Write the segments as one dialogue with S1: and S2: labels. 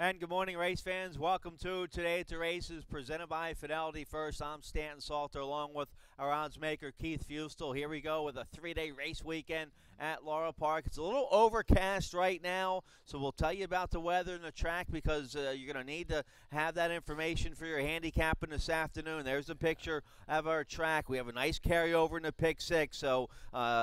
S1: And good morning, race fans. Welcome to Today to Races, presented by Fidelity First. I'm Stanton Salter, along with our odds maker, Keith Fustel. Here we go with a three-day race weekend at Laurel Park. It's a little overcast right now, so we'll tell you about the weather and the track because you're going to need to have that information for your handicapping this afternoon. There's a picture of our track. We have a nice carryover in the pick six, so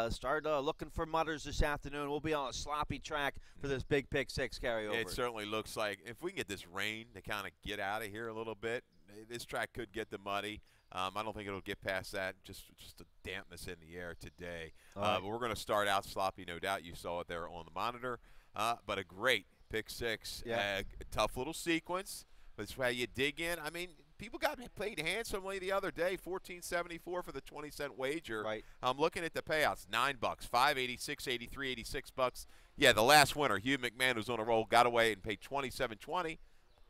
S1: start looking for mutters this afternoon. We'll be on a sloppy track for this big pick six carryover.
S2: It certainly looks like if we can get this rain to kind of get out of here a little bit, this track could get the muddy. I don't think it'll get past that. Just a dampness in the air today. But we're going to start out sloppy, no doubt. You saw it there on the monitor. But a great pick six.
S1: Yeah.
S2: A tough little sequence. That's how you dig in. I mean, people got paid handsomely the other day, $14.74 for the 20-cent wager.
S1: Right.
S2: I'm looking at the payouts, $9, $5.86, $83, $86. Yeah, the last winner, Hugh McMahon, who's on a roll, got away and paid $27.20.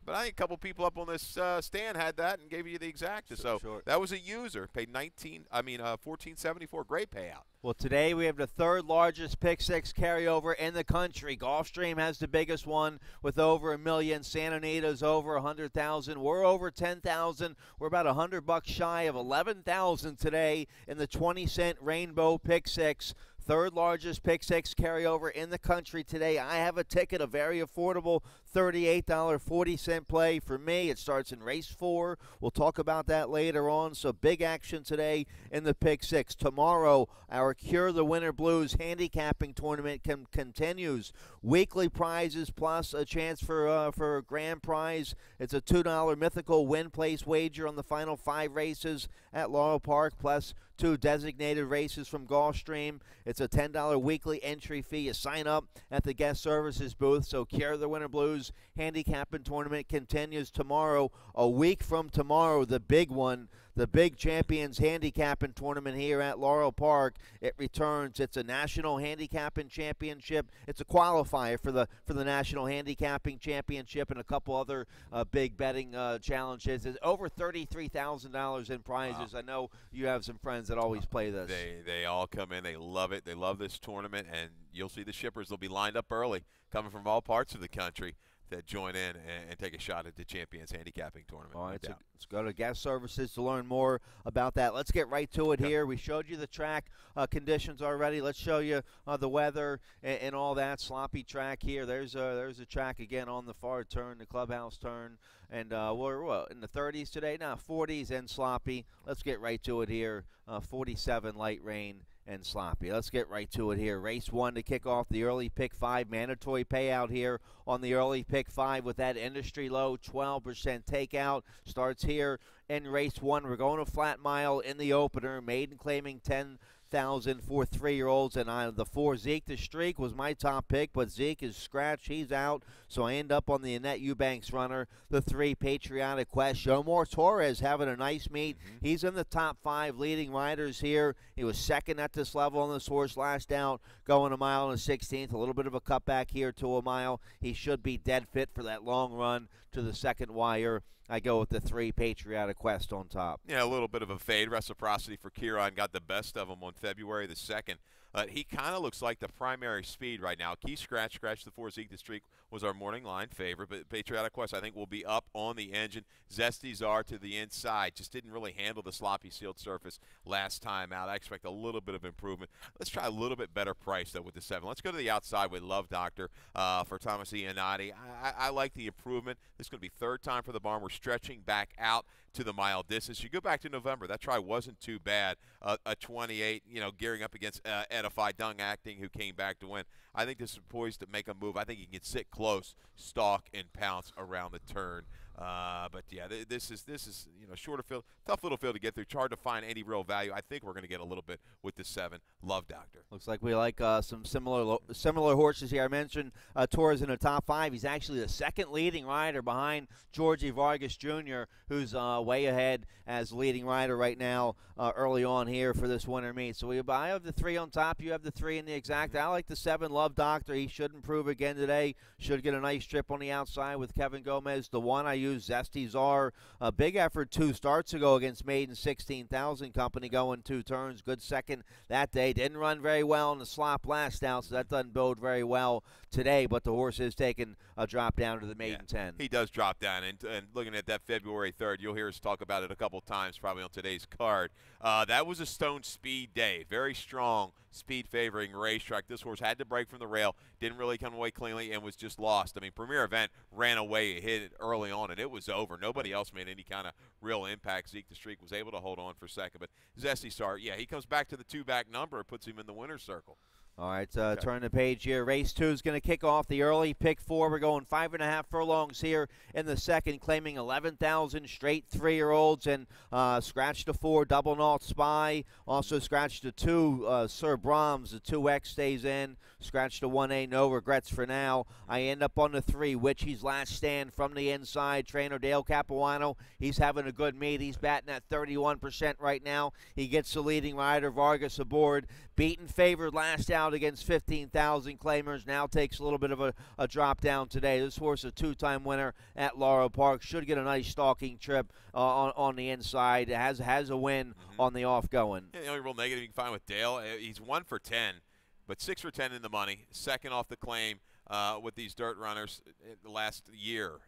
S2: But I think a couple people up on this stand had that and gave you the exact. So that was a user, paid $14.74. Great payout.
S1: Well, today we have the third largest pick six carryover in the country. Gulfstream has the biggest one with over $1 million. Santa Anita's over 100,000. We're over 10,000. We're about $100 shy of 11,000 today in the 20-cent Rainbow Pick Six. Third largest pick six carryover in the country today. I have a ticket, a very affordable $38.40 play for me. It starts in race 4. We'll talk about that later on. So big action today in the pick six. Tomorrow, our Cure the Winter Blues handicapping tournament continues. Weekly prizes plus a chance for a grand prize. It's a $2 mythical win place wager on the final 5 races at Laurel Park, plus 2 designated races from Gulfstream. It's a $10 weekly entry fee. You sign up at the guest services booth. So Cure the Winter Blues handicapping tournament continues tomorrow. A week from tomorrow, the big one, the big Champions handicapping tournament here at Laurel Park. It returns. It's a national handicapping championship. It's a qualifier for the national handicapping championship and a couple other big betting challenges. There's over $33,000 in prizes. Wow. I know you have some friends that always play this.
S2: They all come in. They love it. They love this tournament, and you'll see the shippers. They'll be lined up early, coming from all parts of the country, that join in and take a shot at the Champions Handicapping Tournament.
S1: All right, so let's go to guest services to learn more about that. Let's get right to it here. We showed you the track conditions already. Let's show you the weather and all that. Sloppy track here. There's a track again on the far turn, the clubhouse turn. And we're in the 30s today. Now 40s and sloppy. Let's get right to it here. 47 light rain and sloppy. Let's get right to it here. Race 1 to kick off the early pick 5. Mandatory payout here on the early pick 5 with that industry low 12% takeout. Starts here in race 1. We're going to flat mile in the opener. Maiden claiming 10,000 for 3-year-olds, and the 4 Zeke the Streak was my top pick, but Zeke is scratched. He's out, so I end up on the Annette Eubanks runner. The 3 Patriotic Quest. Showmore Torres having a nice meet. He's in the top 5 leading riders here. He was second at this level on this horse last out, going a mile and a 16th. A little bit of a cutback here to a mile. He should be dead fit for that long run to the second wire. I go with the 3 Patriotic Quest on top.
S2: Yeah, a little bit of a fade. Reciprocity for Kieran got the best of him on February the 2nd. He kind of looks like the primary speed right now. Key Scratch the 4 Zeke the Streak was our morning line favorite, but Patriotic Quest I think will be up on the engine. Zesty Czar to the inside. Just didn't really handle the sloppy sealed surface last time out. I expect a little bit of improvement. Let's try a little bit better price, though, with the 7. Let's go to the outside with Love Doctor for Thomas Iannotti. I like the improvement. This is going to be 3rd time for the barn. We're stretching back out to the mile distance. You go back to November, that try wasn't too bad. A 28, gearing up against Edify Dung Acting, who came back to win. I think this is poised to make a move. I think he can sit close, stalk, and pounce around the turn. But yeah, this is shorter field, tough little field to get through. It's hard to find any real value. I think we're going to get a little bit with the 7 Love Doctor.
S1: Looks like we like some similar horses here. I mentioned Torres in the top 5. He's actually the 2nd leading rider behind Georgie Vargas Jr., who's way ahead as leading rider right now early on here for this winter meet. So I have the 3 on top. You have the 3 in the exact. I like the 7 Love Doctor. He should improve again today. Should get a nice trip on the outside with Kevin Gomez. The 1 I use used Zesty Czar. A big effort 2 starts ago against Maiden 16,000 company, going 2 turns. Good second that day. Didn't run very well in the slop last out, so that doesn't bode very well today. But the horse is taking a drop down to the maiden 10.
S2: He does drop down, and looking at that February 3rd, you'll hear us talk about it a couple times probably on today's card. That was a stone speed day. Very strong speed favoring racetrack. This horse had to break from the rail, didn't really come away cleanly, and was just lost. I mean, Premier Event ran away, hit it early on, and it was over. Nobody else made any kind of real impact. Zeke the Streak was able to hold on for second, but Zesty Star, yeah, he comes back to the 2-back number. It puts him in the winner's circle.
S1: All right, turn the page here. Race 2 is going to kick off the early. Pick 4, we're going 5.5 furlongs here in the second, claiming 11,000 straight 3-year-olds, and scratched the 4, Double Naught Spy. Also scratched the 2, Sir Brahms. The 2X stays in. Scratched the 1A, No Regrets for now. I end up on the 3, Witchy's Last Stand from the inside. Trainer Dale Capuano, he's having a good meet. He's batting at 31% right now. He gets the leading rider, Vargas, aboard. Beaten favored last out against 15,000 claimers. Now takes a little bit of a drop down today. This horse, a 2-time winner at Laurel Park, should get a nice stalking trip on the inside. Has a win on the off-going.
S2: Yeah, the only real negative you can find with Dale, he's 1 for 10, but 6 for 10 in the money. Second off the claim with these dirt runners in the last year.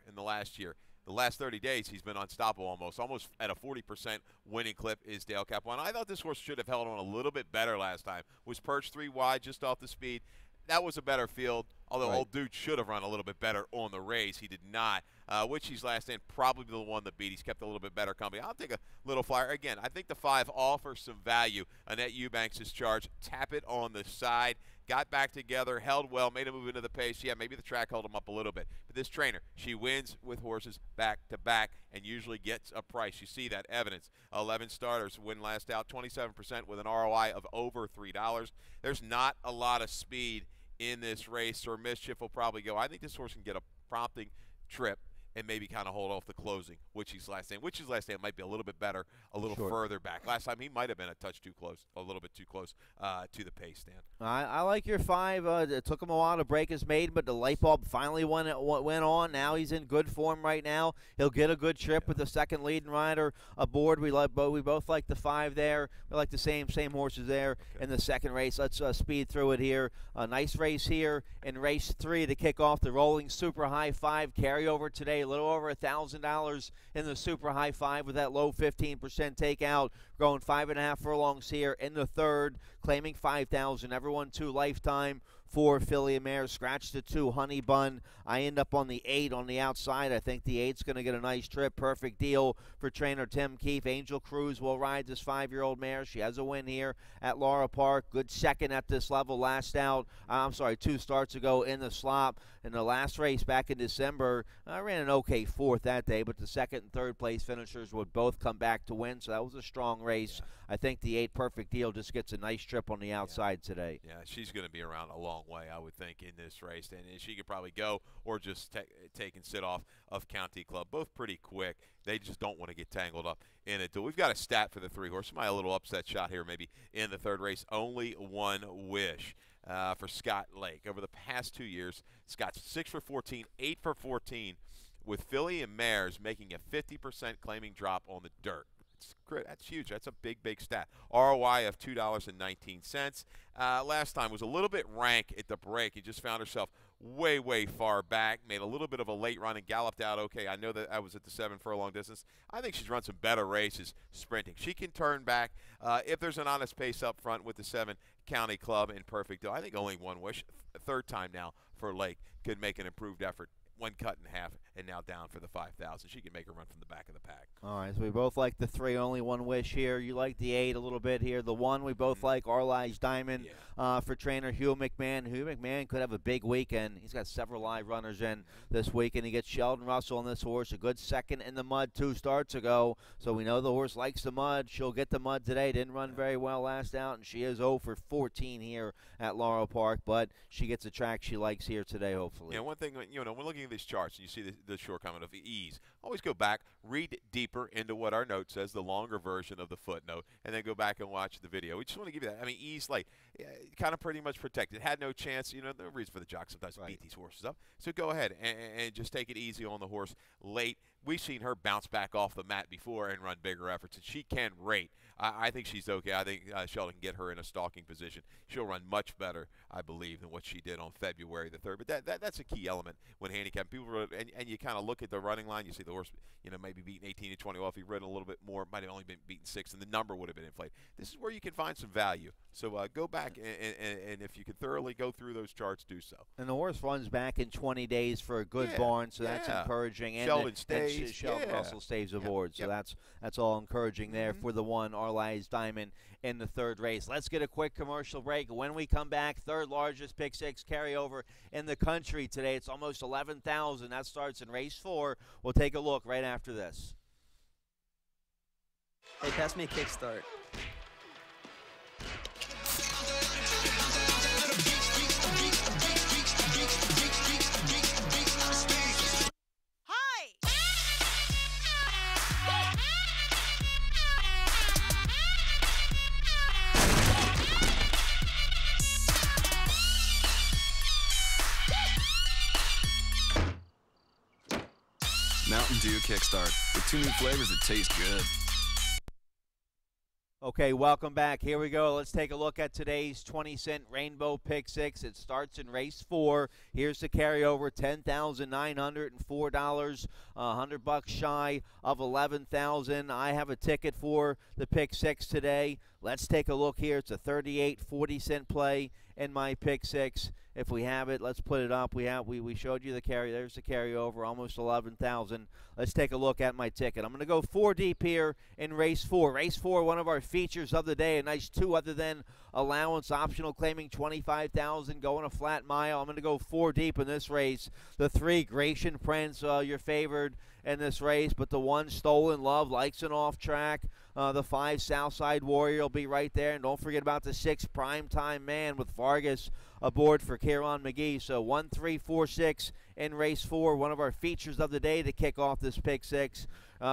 S2: The last 30 days, he's been unstoppable almost at a 40% winning clip is Dale Capuano. I thought this horse should have held on a little bit better last time. Was perched 3 wide just off the speed. That was a better field, although Old Dude should have run a little bit better on the race. He did not. Witchy's Last Stand, probably the one that beat. He's kept a little bit better company. I'll take a little flyer. Again, I think the 5 offers some value. Annette Eubanks is charged. Tap it on the side. Got back together, held well, made a move into the pace. Yeah, maybe the track held him up a little bit. But this trainer, she wins with horses back-to-back and usually gets a price. You see that evidence. 11 starters win last out, 27% with an ROI of over $3. There's not a lot of speed in this race, or Mischief will probably go. I think this horse can get a prompting trip and maybe kind of hold off the closing. Witchy's Last Stand. Witchy's Last Stand might be a little bit better, a little further back. Last time he might have been a touch too close, a little bit too close to the pace stand.
S1: I like your 5. It took him a while to break his maiden, but the light bulb finally went on. Now he's in good form right now. He'll get a good trip with the second leading rider aboard. We both like the 5 there. We like the same horses there in the second race. Let's speed through it here. A nice race here in race 3 to kick off the rolling super high 5 carryover today. A little over $1,000 in the super high 5 with that low 15% takeout. Going 5.5 furlongs here in the third, claiming 5,000. Everyone 2 lifetime. 4 filly and mare, scratch the 2 honey bun. I end up on the 8 on the outside. I think the 8's going to get a nice trip. Perfect deal for trainer Tim Keefe. Angel Cruz will ride this 5-year-old mare. She has a win here at Laurel Park. Good second at this level. Last out, 2 starts ago in the slop. In the last race back in December, I ran an okay 4th that day, but the 2nd and 3rd place finishers would both come back to win, so that was a strong race. Yeah. I think the 8 Perfect Deal just gets a nice trip on the outside today.
S2: Yeah, she's going to be around a long way, I would think, in this race, and she could probably go or just take and sit off of County Club. Both pretty quick. They just don't want to get tangled up in it. We've got a stat for the 3 horse. My little upset shot here maybe in the 3rd race. Only One Wish. For Scott Lake. Over the past 2 years, Scott's 6 for 14, 8 for 14, with filly and mares making a 50% claiming drop on the dirt. That's huge. That's a big stat. ROI of $2.19. Last time was a little bit rank at the break. He just found herself way far back, made a little bit of a late run and galloped out okay. I know that I was at the 7 furlong distance. I think she's run some better races sprinting. She can turn back if there's an honest pace up front with the 7 County Club in Perfect Deal. I think Only One Wish, 3rd time now for Lake, could make an improved effort. 1 cut in half and now down for the 5,000. She can make a run from the back of the pack.
S1: All right, so we both like the 3, Only One Wish here. You like the 8 a little bit here. The 1 we both like, Arlies Diamond, for trainer Hugh McMahon. Hugh McMahon could have a big weekend. He's got several live runners in this weekend. He gets Sheldon Russell on this horse. A good second in the mud 2 starts ago. So we know the horse likes the mud. She'll get the mud today. Didn't run very well last out, and she is 0 for 14 here at Laurel Park. But she gets a track she likes here today, hopefully.
S2: Yeah, one thing, we're looking at these charts, and you see the shortcoming of ease. Always go back, read deeper into what our note says, the longer version of the footnote, and then go back and watch the video. We just want to give you that. I mean, ease, kind of pretty much protected. Had no chance, no reason for the jock sometimes to beat these horses up. So go ahead and just take it easy on the horse late. we've seen her bounce back off the mat before and run bigger efforts, and she can rate. I think she's okay. I think Sheldon can get her in a stalking position. She'll run much better, I believe, than what she did on February the 3rd. But that's a key element when handicapping. People and you kind of look at the running line. You see the horse, maybe beating 18 to 20. Well, if he ridden a little bit more, might have only been beaten 6, and the number would have been inflated. This is where you can find some value. So go back, and if you can thoroughly go through those charts, do so.
S1: And the horse runs back in 20 days for a good barn, so that's encouraging. And
S2: Sheldon stays.
S1: Sheldon Russell stays aboard, so that's all encouraging there for the one Arlies Diamond in the 3rd race. Let's get a quick commercial break. When we come back, 3rd largest pick 6 carryover in the country today. It's almost 11,000. That starts in race 4. We'll take a look right after this.
S3: Hey, pass me a kickstart.
S4: Mountain Dew Kickstart with 2 new flavors that taste good.
S1: Okay, welcome back. Here we go. Let's take a look at today's 20-cent Rainbow Pick 6. It starts in race 4. Here's the carryover, $10,904, $100 shy of $11,000. I have a ticket for the Pick 6 today. Let's take a look here. It's a 38.40 play in my Pick 6. If we have it, let's put it up. We showed you the carry. There's the carryover, almost 11,000. Let's take a look at my ticket. I'm going to go 4 deep here in race 4. Race 4, one of our features of the day. A nice 2 other than allowance, optional claiming 25,000, going a flat mile. I'm going to go 4 deep in this race. The 3, Grecian Prince, you're favored in this race, but the 1, Stolen Love, likes an off track. The 5, Southside Warrior will be right there. And don't forget about the 6, Primetime Man with Vargas aboard for Kieran McGee. So 1, 3, 4, 6 in race 4, one of our features of the day to kick off this Pick 6.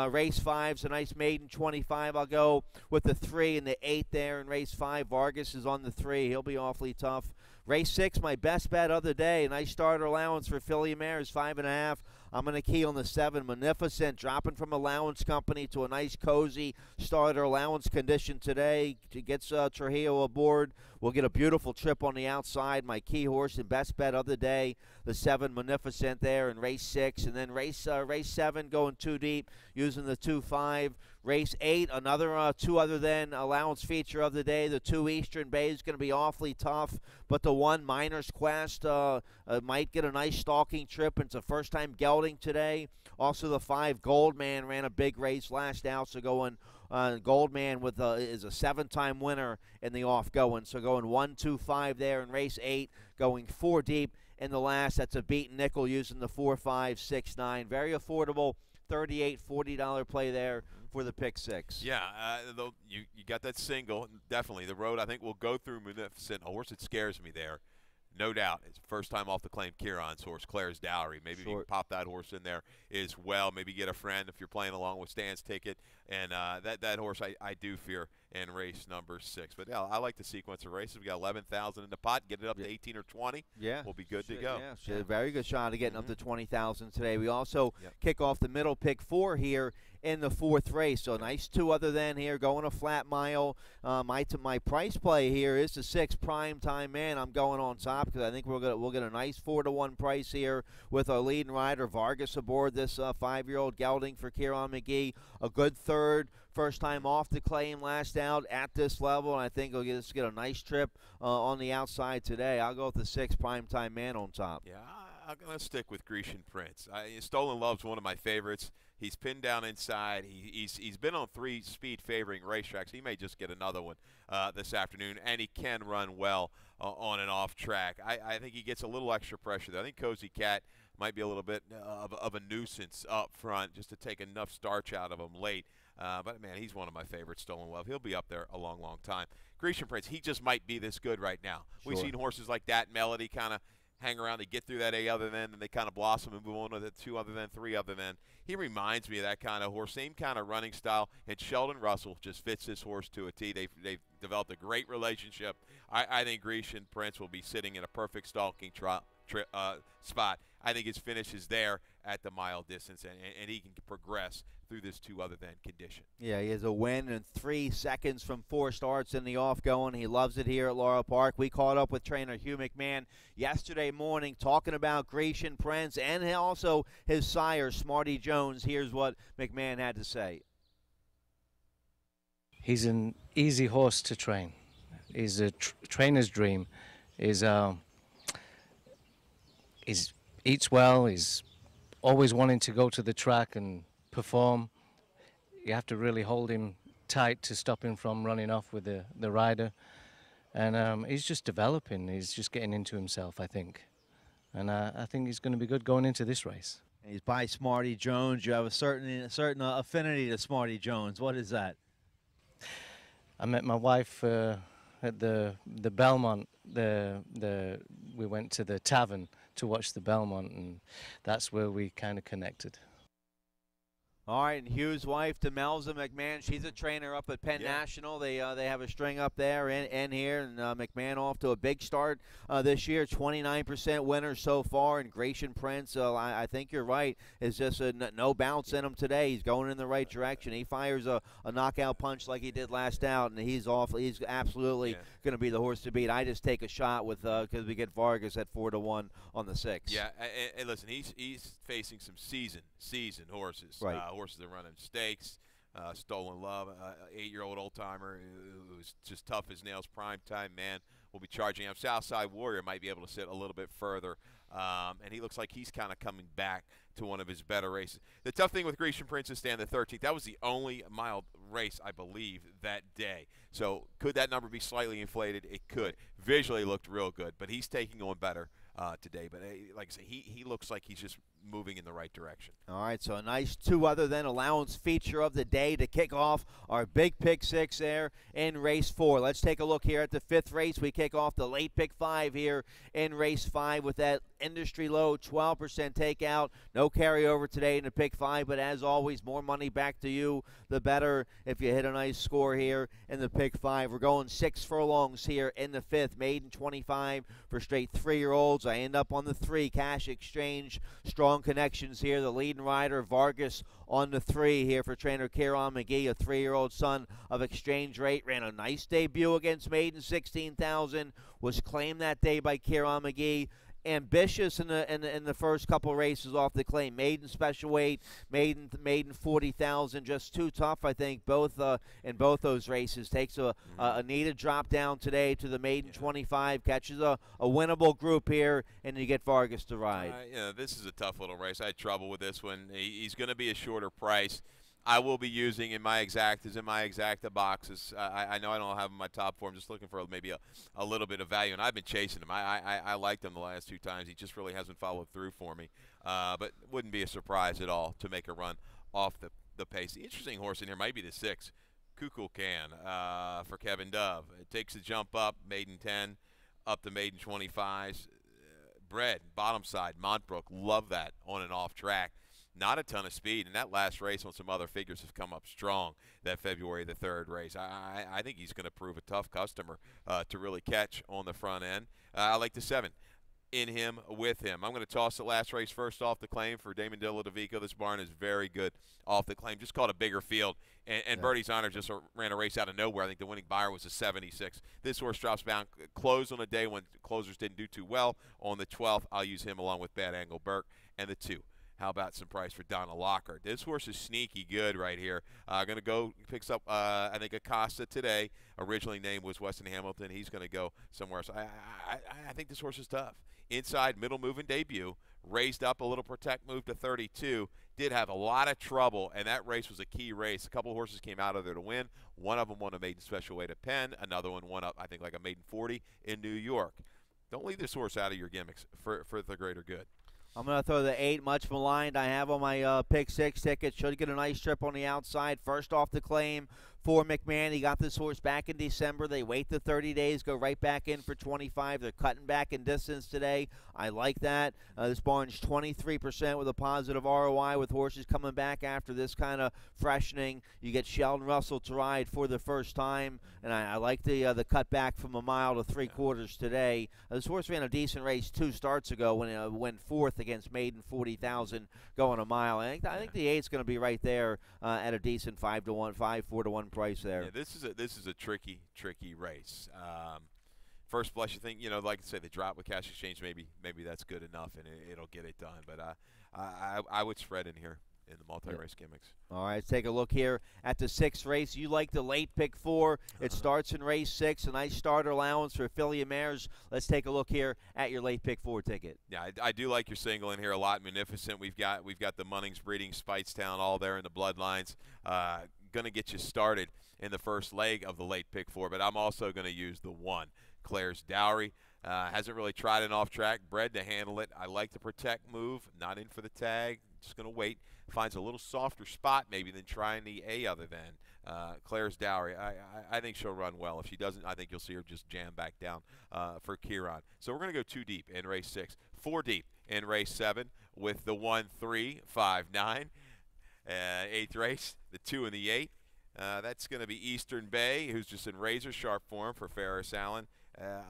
S1: Race 5's a nice maiden 25. I'll go with the 3 and the 8 there in race 5. Vargas is on the 3. He'll be awfully tough. Race 6, my best bet of the day. A nice starter allowance for Philly Mares, 5.5. I'm going to key on the 7, Magnificent, dropping from allowance company to a nice cozy starter allowance condition today. She gets Trujillo aboard. We'll get a beautiful trip on the outside. My key horse and best bet of the day, the 7, Magnificent there in race 6. And then race 7 going 2 deep using the 2-5. Race 8, another 2 other than allowance feature of the day. The 2, Eastern Bay, is going to be awfully tough. But the 1, Miner's Quest, might get a nice stalking trip. It's a first-time gelding today. Also the 5, Goldman, ran a big race last out. So going Goldman is a 7-time winner in the off-going. So going 1, 2, 5 there in race 8. Going 4 deep in the last. That's a beaten nickel using the 4, 5, 6, 9. Very affordable. $38, $40 play there for the Pick 6.
S2: Yeah, you got that single. Definitely. The road, I think, will go through Magnificent. A horse that scares me there. No doubt. It's first time off the claim, Kieran's horse, Claire's Dowry. Maybe you can pop that horse in there as well. Maybe get a friend if you're playing along with Stan's ticket. And that horse I do fear in race number 6. But, yeah, I like the sequence of races. We got 11,000 in the pot. Get it up to 18 or 20.
S1: Yeah.
S2: We'll be good to go.
S1: Yeah, very good shot of getting up to 20,000 today. We also kick off the middle Pick 4 here in the 4th race. So nice 2 other than here, going a flat mile. My price play here is the 6, Primetime Man. I'm going on top because I think we'll get a nice 4-to-1 price here with our leading rider Vargas aboard this 5-year-old gelding for Kieran McGee. A good 3rd. First time off the claim, last out at this level, and I think we'll get a nice trip on the outside today. I'll go with the 6, Primetime Man on top.
S2: Yeah, I'm going to stick with Grecian Prince. Stolen Love's one of my favorites. He's pinned down inside. He's been on 3 speed favoring racetracks. He may just get another one this afternoon, and he can run well on and off track. I think he gets a little extra pressure there. I think Cozy Cat might be a little bit of a nuisance up front just to take enough starch out of him late. But, man, he's one of my favorites, Stolen Love. He'll be up there a long, long time. Grecian Prince, he just might be this good right now.
S1: Sure.
S2: We've seen horses like that, Melody, kind of hang around. They get through that A other than, and they kind of blossom and move on to the 2 other than, 3 other than. He reminds me of that kind of horse, same kind of running style. And Sheldon Russell just fits this horse to a T. They've developed a great relationship. I think Grecian Prince will be sitting in a perfect stalking spot. I think his finish is there at the mile distance, and he can progress through this 2 other than condition.
S1: Yeah, he has a win in 3 seconds from 4 starts in the off-going. He loves it here at Laurel Park. We caught up with trainer Hugh McMahon yesterday morning talking about Grecian Prince and also his sire, Smarty Jones. Here's what McMahon had to say.
S3: He's an easy horse to train. He's a trainer's dream. He's eats well. He's always wanting to go to the track and perform. You have to really hold him tight to stop him from running off with the rider. And he's just developing. He's just getting into himself, I think. And I think he's going to be good going into this race.
S1: He's by Smarty Jones. You have a certain affinity to Smarty Jones. What is that?
S3: I met my wife at the Belmont. We went to the tavern to watch the Belmont, and that's where we kind of connected.
S1: All right, and Hugh's wife, Demelza McMahon, she's a trainer up at Penn National. They have a string up there and here, and McMahon off to a big start this year, 29% winner so far, and Grecian Prince, I think you're right, is just no bounce in him today. He's going in the right direction. He fires a knockout punch like he did last out, and he's absolutely going to be the horse to beat. I just take a shot with because we get Vargas at 4-1 on the 6.
S2: Yeah, and listen, he's facing some seasoned horses.
S1: Right.
S2: Horses that run in stakes, Stolen Love, 8-year-old old-timer who's just tough as nails, prime-time man, will be charging him. Southside Warrior might be able to sit a little bit further, and he looks like he's kind of coming back to one of his better races. The tough thing with Grecian Prince is stand the 13th. That was the only mile race, I believe, that day. So could that number be slightly inflated? It could. Visually looked real good, but he's taking on better today. But like I say, he looks like he's just moving in the right direction.
S1: All right, so a nice 2 other than allowance feature of the day to kick off our big pick 6 there in race 4. Let's take a look here at the 5th race. We kick off the late pick 5 here in race 5 with that industry low 12% takeout. No carryover today in the pick 5, but as always, more money back to you, the better if you hit a nice score here in the pick 5. We're going 6 furlongs here in the 5th, maiden 25 for straight 3-year-olds. I end up on the 3, Cash Exchange. Strong connections here. The leading rider, Vargas, on the 3 here for trainer Kieran McGee, a 3-year-old son of Exchange Rate. Ran a nice debut against maiden 16,000. Was claimed that day by Kieran McGee. Ambitious in the first couple races off the claim. Maiden special weight, maiden 40,000, just too tough, I think, both in both those races. Takes a needed drop down today to the maiden 25, catches a winnable group here, and you get Vargas to ride.
S2: This is a tough little race. I had trouble with this one. He's going to be a shorter price. I will be using in my exacta boxes. I know I don't have him in my top 4. I'm just looking for maybe a little bit of value, and I've been chasing him. I liked him the last 2 times. He just really hasn't followed through for me. But wouldn't be a surprise at all to make a run off the pace. The interesting horse in here might be the 6, Kukulkan for Kevin Dove. It takes a jump up, maiden 10, up to maiden 25s. Bred, bottom side, Montbrook, love that on and off track. Not a ton of speed, and that last race on some other figures have come up strong, that February the 3rd race. I think he's going to prove a tough customer to really catch on the front end. I like the 7, In Him, With Him. I'm going to toss the last race first off the claim for Damon Dilladovico. This barn is very good off the claim. Just called a bigger field, and Birdie's Honor just ran a race out of nowhere. I think the winning buyer was a 76. This horse drops down, closed on a day when closers didn't do too well. On the 12th, I'll use him along with Bad Angle Burke and the 2. How about some price for Donna Lockhart? This horse is sneaky good right here. Going to go, picks up, I think, Acosta today. Originally named was Weston Hamilton. He's going to go somewhere else. I think this horse is tough. Inside, middle move and debut. Raised up a little protect move to 32. Did have a lot of trouble, and that race was a key race. A couple of horses came out of there to win. One of them won a maiden special weight at Penn. Another one won up, I think, like a maiden 40 in New York. Don't leave this horse out of your gimmicks for the greater good.
S1: I'm going to throw the 8, Much Maligned. I have on my pick 6 ticket. Should get a nice trip on the outside. First off the claim 4 McMahon. He got this horse back in December. They wait the 30 days, go right back in for 25. They're cutting back in distance today. I like that. This barn's 23% with a positive ROI with horses coming back after this kind of freshening. You get Sheldon Russell to ride for the first time, and I like the cut back from a mile to 3/4 today. This horse ran a decent race 2 starts ago when it went 4th against Maiden 40,000 going a mile. I think the 8's going to be right there at a decent 5-1, 4-1 price there.
S2: Yeah, this is a tricky race. First blush, you think, like I say, the drop with cash exchange, maybe that's good enough and it'll get it done. But I would spread in here in the multi-race gimmicks.
S1: All right, let's take a look here at the 6th race. You like the late pick 4. It starts in race 6. A nice starter allowance for filly and mares. Let's take a look here at your late pick 4 ticket.
S2: Yeah, I do like your single in here a lot. Munificent. We've got the Munnings breeding, Speightstown, all there in the bloodlines. Going to get you started in the first leg of the late pick 4, but I'm also going to use the 1. Claire's Dowry. Hasn't really tried an off-track, bred to handle it. I like the protect move, not in for the tag, just going to wait. Finds a little softer spot maybe than trying the A other than. Claire's Dowry, I think she'll run well. If she doesn't, I think you'll see her just jam back down for Kieran. So we're going to go 2 deep in race 6, 4 deep in race 7 with the 1, 3, 5, 9. 8th race, the 2 and the 8. That's going to be Eastern Bay, who's just in razor sharp form for Ferris Allen.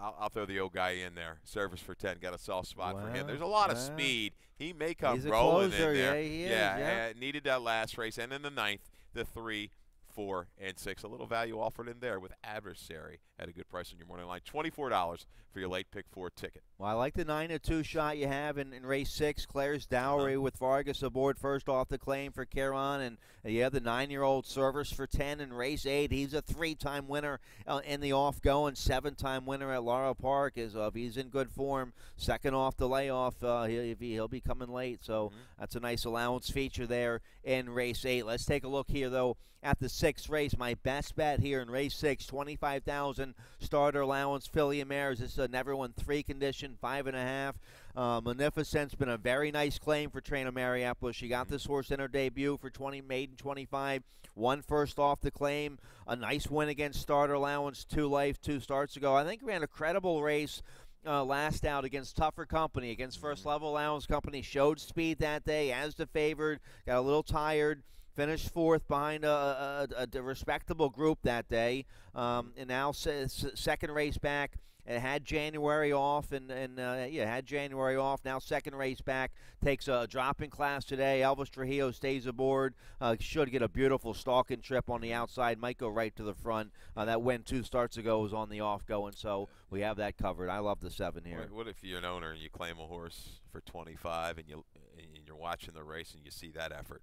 S2: I'll throw the old guy in there. Service for 10. Got a soft spot for him. There's a lot of speed. He may come rolling in there.
S1: Yeah, he is. Yeah.
S2: Needed that last race. And in the 9th, the 3, 4, and 6. A little value offered in there with Adversary at a good price on your morning line. $24 for your late pick 4 ticket.
S1: Well, I like the 9-2 shot you have in race 6. Claire's Dowry with Vargas aboard first off the claim for Kieran. And you have the 9-year-old Service for 10 in race 8. He's a 3-time winner in the off-going, 7-time winner at Laurel Park. If he's in good form, second off the layoff, he'll be coming late. So that's a nice allowance feature there in race 8. Let's take a look here, though, at the 6th race. My best bet here in race 6, $25,000 starter allowance, filly and mares. This is a never won 3 condition, 5.5. Munificent's been a very nice claim for Trainer Mariapple. She got this horse in her debut for 20 maiden 25, won first off the claim. A nice win against starter allowance, 2 life, 2 starts ago. I think ran a credible race last out against tougher company, against first level allowance company. Showed speed that day as the favored, got a little tired. Finished 4th behind a respectable group that day, and now second race back. It had January off, had January off. Now second race back, takes a drop-in class today. Elvis Trujillo stays aboard. Should get a beautiful stalking trip on the outside. Might go right to the front. That win 2 starts ago was on the off-going, so we have that covered. I love the 7 here.
S2: What if you're an owner and you claim a horse for 25 and you're watching the race and you see that effort?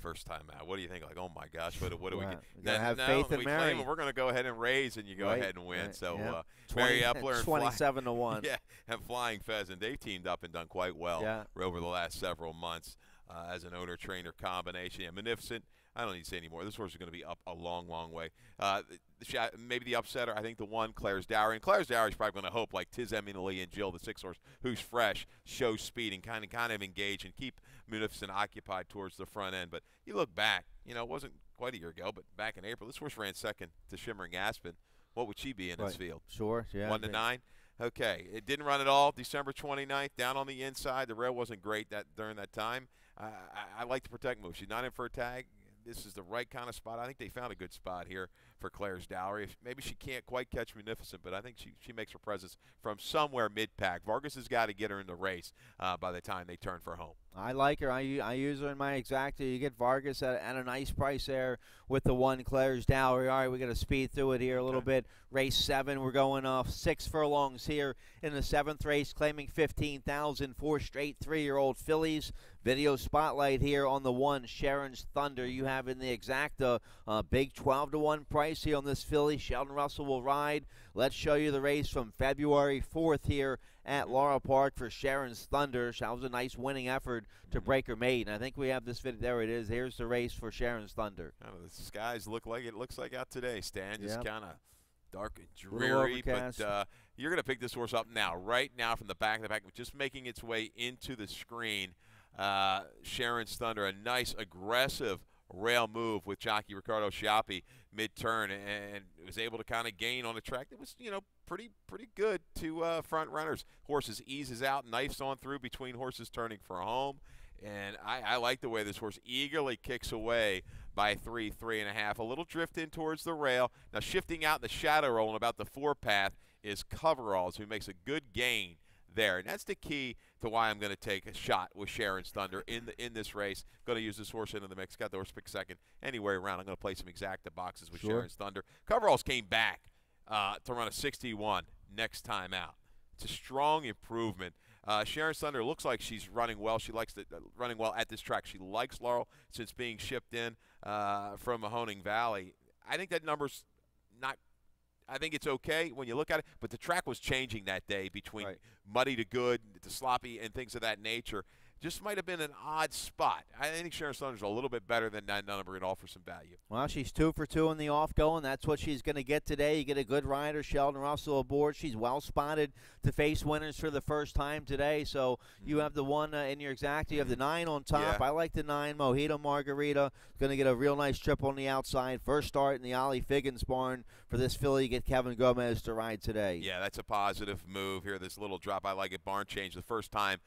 S2: First time out, what do you think? Like, oh my gosh, what do we get?
S1: You gotta have faith in Mary.
S2: We're going to go ahead and raise, and you go ahead and win. So,
S1: yeah.
S2: Mary Epler and
S1: 27-1.
S2: Yeah, and Flying Pheasant, they've teamed up and done quite well over the last several months as an owner-trainer combination. Yeah, Munificent. I don't need to say anymore. This horse is going to be up a long, long way. Maybe the upsetter, I think the 1, Claire's Dowry. And Claire's Dowry is probably going to hope, like Tiz Emily and Jill, the 6 horse, who's fresh, shows speed and kind of engage and keep Munificent occupied towards the front end. But you look back, it wasn't quite a year ago, but back in April, this horse ran second to Shimmering Aspen. What would she be in this field?
S1: Sure, yeah.
S2: 1 to 9. Okay, it didn't run at all. December 29th, down on the inside. The rail wasn't great during that time. I like the protect move. She's not in for a tag. This is the right kind of spot. I think they found a good spot here for Claire's Dowry. Maybe she can't quite catch Munificent, but I think she makes her presence from somewhere mid-pack. Vargas has got to get her in the race by the time they turn for home.
S1: I like her. I use her in my exacta. You get Vargas at a nice price there with the 1, Claire's Dowry. All right, we got to speed through it here a little bit. Race 7, we're going off 6 furlongs here in the 7th race, claiming $15,000, 4 straight 3-year-old fillies. Video spotlight here on the 1, Sharon's Thunder. You have in the exacta big 12-1 price here on this filly. Sheldon Russell will ride. Let's show you the race from February 4th here at Laurel Park for Sharon's Thunder. That was a nice winning effort to break her maiden. I think we have this video. There it is. Here's the race for Sharon's Thunder.
S2: The skies look like it looks like out today, Stan. Just kind of dark and dreary. But you're going to pick this horse up now, right now from the back of the pack, just making its way into the screen. Sharon's Thunder, a nice, aggressive rail move with jockey Ricardo Schiappi mid-turn, and was able to kind of gain on the track. It was, pretty good to front runners. Horses eases out, knifes on through between horses turning for home. And I like the way this horse eagerly kicks away by 3.5. A little drift in towards the rail. Now shifting out in the shadow roll and about the 4 path is Coveralls, who makes a good gain there. And that's the key to why I'm going to take a shot with Sharon's Thunder in this race. Going to use this horse into the mix. Got the horse pick second anywhere around. I'm going to play some exacta boxes with Sharon's Thunder. Coveralls came back to run a 61 next time out. It's a strong improvement. Sharon's Thunder looks like she's running well. She likes running well at this track. She likes Laurel since being shipped in from Mahoning Valley. I think that number's not – I think it's okay when you look at it, but the track was changing that day between muddy to good to sloppy and things of that nature. Just might have been an odd spot. I think Sharon Thunder's a little bit better than that number and offer some value.
S1: Well, she's 2 for 2 in the off-going. That's what she's going to get today. You get a good rider, Sheldon Russell, aboard. She's well-spotted to face winners for the first time today. So you have the one in your exacta. You have the 9 on top.
S2: Yeah.
S1: I like the 9, Mojito Margarita. Going to get a real nice trip on the outside. First start in the Ollie Figgins barn for this filly. You get Kevin Gomez to ride today.
S2: Yeah, that's a positive move here. This little drop, I like it. Barn change the first time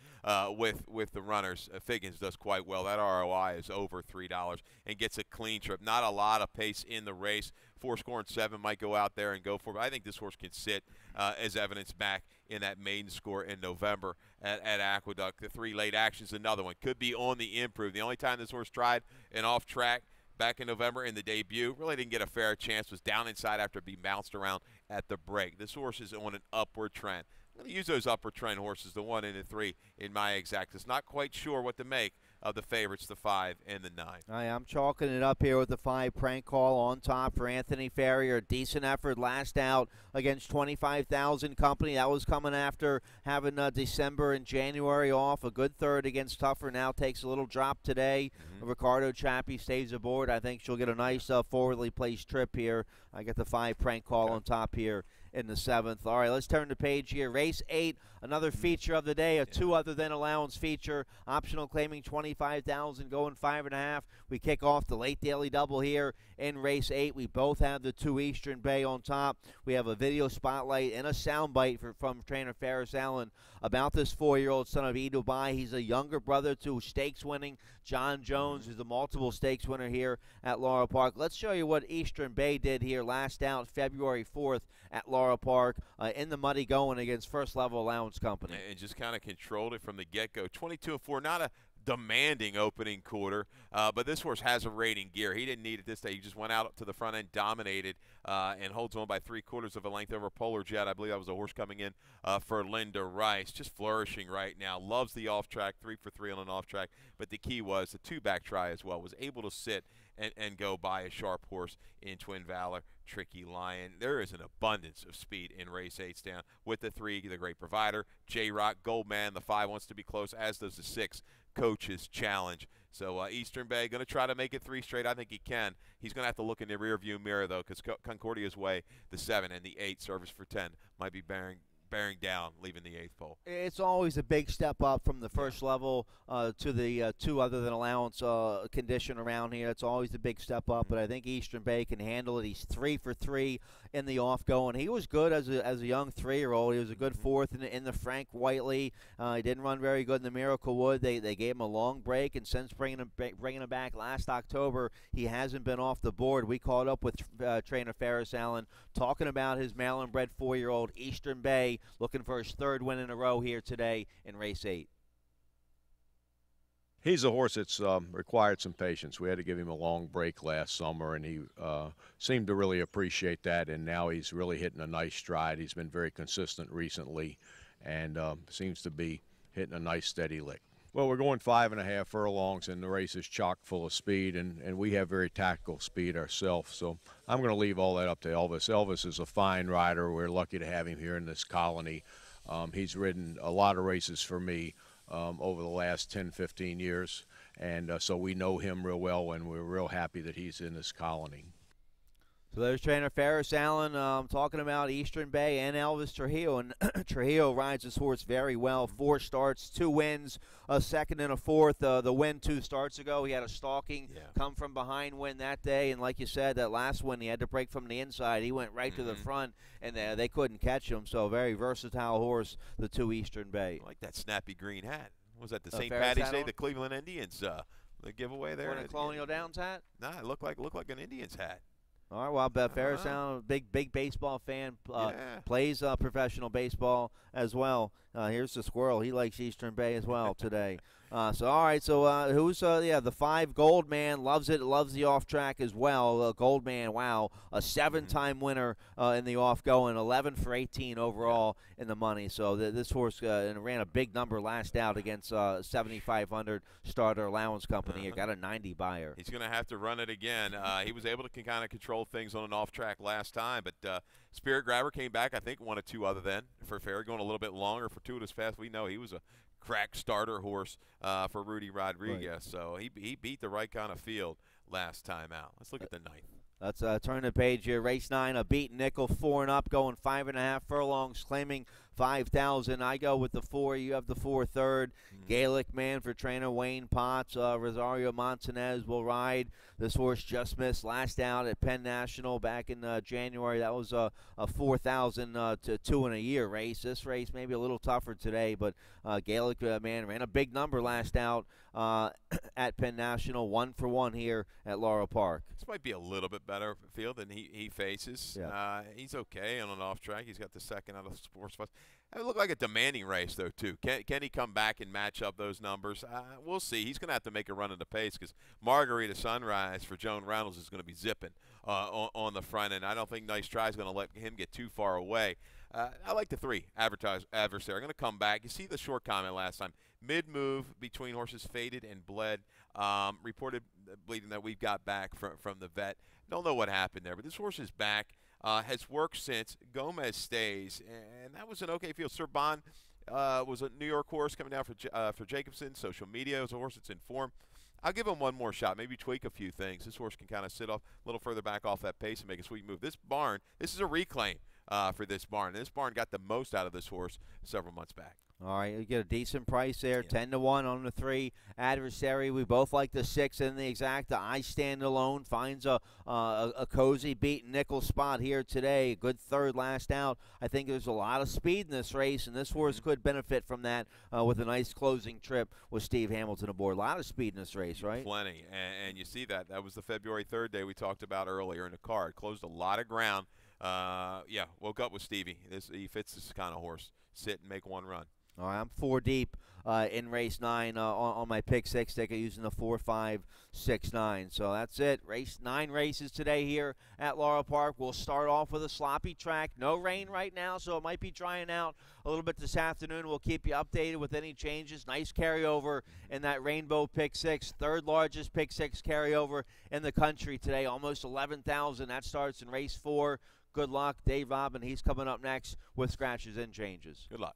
S2: with the runners. Figgins does quite well. That ROI is over $3 and gets a clean trip. Not a lot of pace in the race. 4-7 might go out there and go for it. But I think this horse can sit as evidence back in that maiden score in November at Aqueduct. The 3 late actions, another one. Could be on the improve. The only time this horse tried an off track back in November in the debut, really didn't get a fair chance, was down inside after being bounced around at the break. This horse is on an upward trend. I'm going to use those upper trend horses, the 1 and the 3, in my exactas. Not quite sure what to make of the favorites, the 5 and the 9.
S1: I'm chalking it up here with the 5 Prank Call on top for Anthony Ferrier. Decent effort last out against 25,000 company. That was coming after having December and January off. A good third against Tougher. Now takes a little drop today. Ricardo Chappie stays aboard. I think she'll get a nice forwardly placed trip here. I get the 5 Prank Call on top here in the 7th. All right, let's turn the page here. Race 8, another feature of the day, a 2 other than allowance feature. Optional claiming 25,000, going 5.5. We kick off the late daily double here in race 8. We both have the 2 Eastern Bay on top. We have a video spotlight and a soundbite from trainer Ferris Allen about this 4-year-old son of E. Dubai. He's a younger brother to stakes winning John Jones, who's a multiple stakes winner here at Laurel Park. Let's show you what Eastern Bay did here last out February 4th at Laurel Park in the muddy going against First Level Allowance Company.
S2: And just kind of controlled it from the get-go. 22-4, not a demanding opening quarter, but this horse has a rating gear. He didn't need it this day. He just went out to the front end, dominated, and holds on by 3/4 of a length over Polar Jet. I believe that was a horse coming in for Linda Rice. Just flourishing right now. Loves the off-track, 3 for 3 on an off-track, but the key was the 2-back try as well. Was able to sit and go by a sharp horse in Twin Valor, Tricky Lion. There is an abundance of speed in race 8 down with the 3, the Great Provider, J-Rock, Goldman. The 5 wants to be close, as does the 6, Coach's Challenge. So Eastern Bay going to try to make it 3 straight. I think he can. He's going to have to look in the rearview mirror, though, because Concordia's Way, the 7 and the 8, service for 10, might be bearing down, leaving the 8th pole.
S1: It's always a big step up from the first level to the 2 other than allowance condition around here. It's always a big step up, but I think Eastern Bay can handle it. He's 3 for 3 in the off-going. He was good as a young 3-year-old. He was a good 4th in the Frank Whiteley. He didn't run very good in the Miracle Wood. They gave him a long break, and since bringing him back last October, he hasn't been off the board. We caught up with trainer Ferris Allen talking about his Maryland-bred 4-year-old Eastern Bay, looking for his 3rd win in a row here today in race 8.
S5: He's a horse that's required some patience. We had to give him a long break last summer, and he seemed to really appreciate that, and now he's really hitting a nice stride. He's been very consistent recently and seems to be hitting a nice steady lick. Well, we're going 5.5 furlongs, and the race is chock full of speed, and we have very tactical speed ourselves. So I'm going to leave all that up to Elvis. Elvis is a fine rider. We're lucky to have him here in this colony. He's ridden a lot of races for me over the last 10, 15 years, and so we know him real well, and we're real happy that he's in this colony.
S1: So there's trainer Ferris Allen talking about Eastern Bay and Elvis Trujillo. And Trujillo rides his horse very well. 4 starts, 2 wins, a second and a fourth. The win 2 starts ago. He had a stalking come from behind win that day. And like you said, that last win, he had to break from the inside. He went right to the front, and they couldn't catch him. So a very versatile horse, the 2 Eastern Bay.
S2: I like that snappy green hat. Was that the St.
S1: Ferris
S2: Patty's
S1: hat
S2: Day,
S1: on?
S2: the Cleveland Indians the giveaway there?
S1: Wearing a Colonial Downs hat?
S2: Nah, it looked like an Indians hat.
S1: All right, well, Ferris Allen, big baseball fan, plays professional baseball as well. Here's the squirrel. He likes Eastern Bay as well today. Who's the 5 Goldman, loves it, loves the off track as well. Goldman, wow, a 7-time winner in the off going, 11 for 18 overall in the money. So this horse ran a big number last out against 7,500 starter allowance company. He got a 90 buyer.
S2: He's going to have to run it again. He was able to kind of control things on an off track last time, but Spirit Grabber came back, I think, 1 or 2 other than for Ferry, going a little bit longer, fortuitous fast. We know he was a crack starter horse for Rudy Rodriguez. Right. So he beat the right kind of field last time out. Let's look at the 9th.
S1: Let's turn the page here. Race 9, a beat nickel, 4 and up, going 5.5 furlongs, claiming 5,000. I go with the 4. You have the 4 third. Gaelic Man for trainer Wayne Potts. Rosario Montanez will ride. This horse just missed last out at Penn National back in January. That was a 4,000 to 2 in a year race. This race maybe a little tougher today, but Gaelic Man ran a big number last out at Penn National. 1 for 1 here at Laurel Park.
S2: This might be a little bit better field than he faces. Yeah. He's okay on an off track. He's got the 2nd out of the Sports Plus. It looked like a demanding race, though, too. Can he come back and match up those numbers? We'll see. He's going to have to make a run at the pace because Margarita Sunrise for Joan Reynolds is going to be zipping on the front end. I don't think Nice Try is going to let him get too far away. I like the 3, Adversary. I'm going to come back. You see the short comment last time. Mid-move between horses faded and bled. Reported bleeding that we've got back from the vet. Don't know what happened there, but this horse is back. Has worked since. Gomez stays, and that was an okay field. Sir Bond was a New York horse coming down for Jacobson. Social media is a horse that's in form. I'll give him one more shot, maybe tweak a few things. This horse can kind of sit off a little further back off that pace and make a sweet move. This barn, this is a reclaim for this barn. This barn got the most out of this horse several months back.
S1: All right, you get a decent price there, 10 to 1 on the 3 Adversary. We both like the 6 in the exact. The I Stand Alone finds a cozy beat nickel spot here today. Good 3rd last out. I think there's a lot of speed in this race, and this horse could benefit from that with a nice closing trip with Steve Hamilton aboard. A lot of speed in this race, right?
S2: Plenty, and you see that. That was the February 3rd day we talked about earlier in the card. Closed a lot of ground. Woke up with Stevie. He fits this kind of horse. Sit and make one run.
S1: All right, I'm 4 deep in race 9 on my pick 6 ticket using the 4, 5, 6, 9. So that's it. 9 races today here at Laurel Park. We'll start off with a sloppy track. No rain right now, so it might be drying out a little bit this afternoon. We'll keep you updated with any changes. Nice carryover in that Rainbow pick 6. 3rd largest pick 6 carryover in the country today. Almost 11,000. That starts in race 4. Good luck. Dave Robin, he's coming up next with scratches and changes.
S2: Good luck.